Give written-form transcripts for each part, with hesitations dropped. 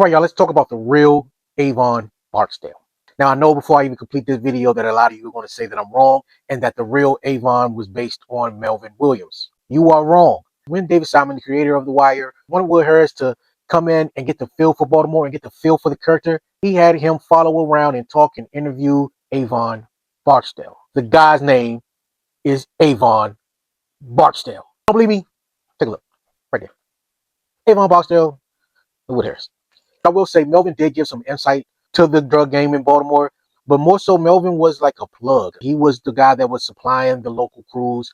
All right, y'all, let's talk about the real Avon Barksdale. Now, I know before I even complete this video that a lot of you are going to say that I'm wrong and that the real Avon was based on Melvin Williams. You are wrong. When David Simon, the creator of The Wire, wanted Will Harris to come in and get the feel for Baltimore and get the feel for the character, he had him follow around and talk and interview Avon Barksdale. The guy's name is Avon Barksdale. Don't believe me? Take a look right there. Avon Barksdale and Will Harris. I will say Melvin did give some insight to the drug game in Baltimore, but more so Melvin was like a plug. He was the guy that was supplying the local crews.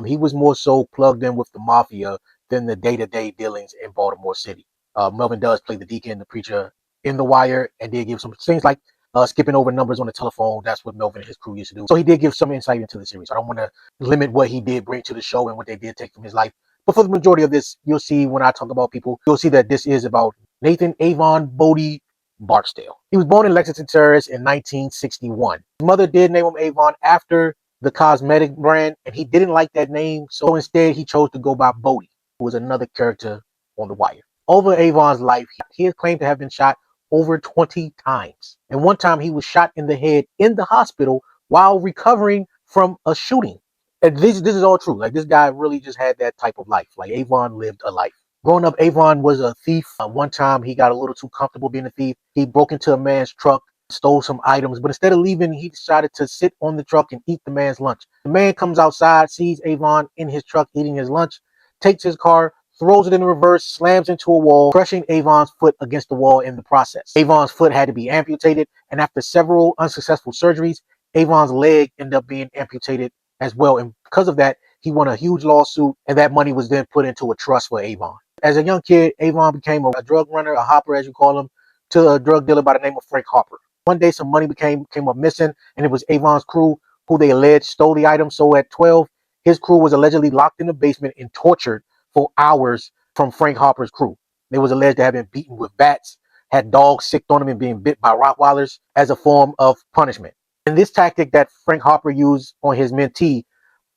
He was more so plugged in with the mafia than the day-to-day dealings in Baltimore City. Melvin does play the deacon, the preacher in The Wire, and did give some things like skipping over numbers on the telephone. That's what Melvin and his crew used to do. So he did give some insight into the series. I don't want to limit what he did bring to the show and what they did take from his life. But for the majority of this, you'll see when I talk about people, you'll see that this is about Nathan Avon Bodie Barksdale. He was born in Lexington Terrace in 1961. His mother did name him Avon after the cosmetic brand, and he didn't like that name, so instead he chose to go by Bodie, who was another character on The Wire. Over Avon's life, he is claimed to have been shot over 20 times. And one time he was shot in the head in the hospital while recovering from a shooting. And this is all true. Like, this guy really just had that type of life. Like, Avon lived a life. Growing up, Avon was a thief. One time he got a little too comfortable being a thief. He broke into a man's truck, stole some items, but instead of leaving, he decided to sit on the truck and eat the man's lunch. The man comes outside, sees Avon in his truck eating his lunch, takes his car, throws it in reverse, slams into a wall, crushing Avon's foot against the wall in the process. Avon's foot had to be amputated, and after several unsuccessful surgeries, Avon's leg ended up being amputated as well. And because of that, he won a huge lawsuit, and that money was then put into a trust for Avon. As a young kid, Avon became a drug runner, a hopper, as you call him, to a drug dealer by the name of Frank Harper. One day, some money came up missing, and it was Avon's crew who they alleged stole the item. So at 12, his crew was allegedly locked in the basement and tortured for hours from Frank Harper's crew. They was alleged to have been beaten with bats, had dogs sicked on them, and being bit by Rottweilers as a form of punishment. And this tactic that Frank Harper used on his mentee,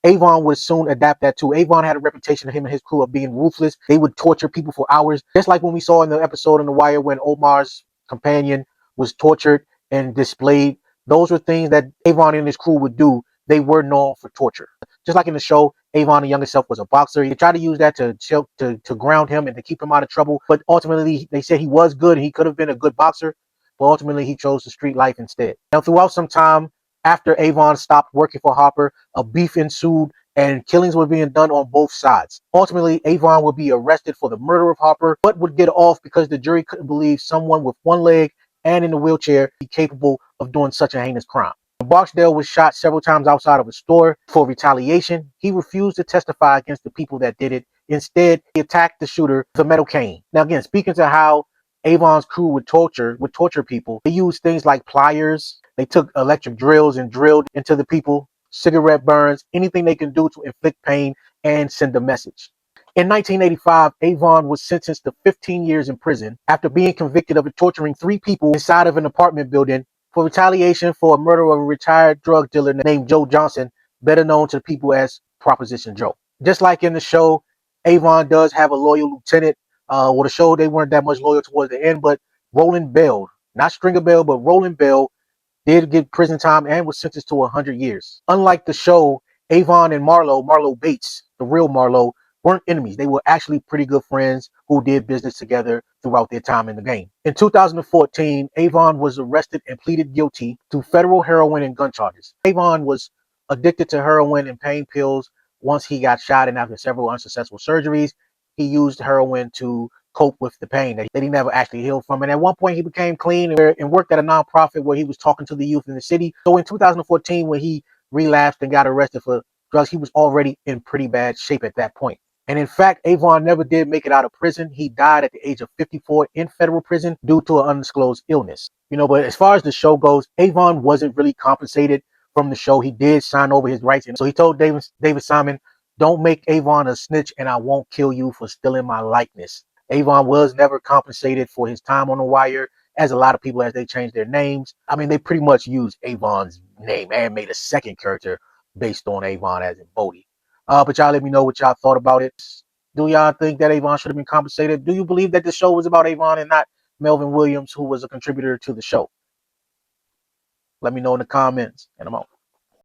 Avon would soon adapt that too. Avon had a reputation of him and his crew of being ruthless. They would torture people for hours, just like when we saw in the episode on The Wire when Omar's companion was tortured and displayed. Those were things that Avon and his crew would do. They were known for torture. Just like in the show, Avon, the younger self, was a boxer. He tried to use that to ground him and to keep him out of trouble. But ultimately, they said he was good. He could have been a good boxer, but ultimately he chose the street life instead. Now, throughout some time, after Avon stopped working for Harper, a beef ensued and killings were being done on both sides. Ultimately, Avon would be arrested for the murder of Harper, but would get off because the jury couldn't believe someone with one leg and in a wheelchair be capable of doing such a heinous crime. Barksdale was shot several times outside of a store for retaliation. He refused to testify against the people that did it. Instead, he attacked the shooter with a metal cane. Now, again, speaking to how Avon's crew would torture people, they used things like pliers. They took electric drills and drilled into the people, cigarette burns, anything they can do to inflict pain and send a message. In 1985, Avon was sentenced to 15 years in prison after being convicted of torturing 3 people inside of an apartment building for retaliation for a murder of a retired drug dealer named Joe Johnson, better known to the people as Proposition Joe. Just like in the show, Avon does have a loyal lieutenant. Well, the show, they weren't that much loyal towards the end, but Roland Bell, not Stringer Bell, but Roland Bell, did get prison time and was sentenced to 100 years. Unlike the show, Avon and Marlo Bates, the real Marlo, weren't enemies. They were actually pretty good friends who did business together throughout their time in the game. In 2014, Avon was arrested and pleaded guilty to federal heroin and gun charges. Avon was addicted to heroin and pain pills once he got shot, and after several unsuccessful surgeries, he used heroin to cope with the pain that he never actually healed from. And at one point, he became clean and worked at a nonprofit where he was talking to the youth in the city. So in 2014, when he relapsed and got arrested for drugs, he was already in pretty bad shape at that point. And in fact, Avon never did make it out of prison. He died at the age of 54 in federal prison due to an undisclosed illness. But as far as the show goes, Avon wasn't really compensated from the show. He did sign over his rights. And so he told David Simon, "Don't make Avon a snitch and I won't kill you for stealing my likeness." Avon was never compensated for his time on The Wire, as a lot of people, as they changed their names. I mean, they pretty much used Avon's name and made a second character based on Avon as in Bodie. But y'all let me know what y'all thought about it. Do y'all think that Avon should have been compensated? Do you believe that the show was about Avon and not Melvin Williams, who was a contributor to the show? Let me know in the comments, and I'm out.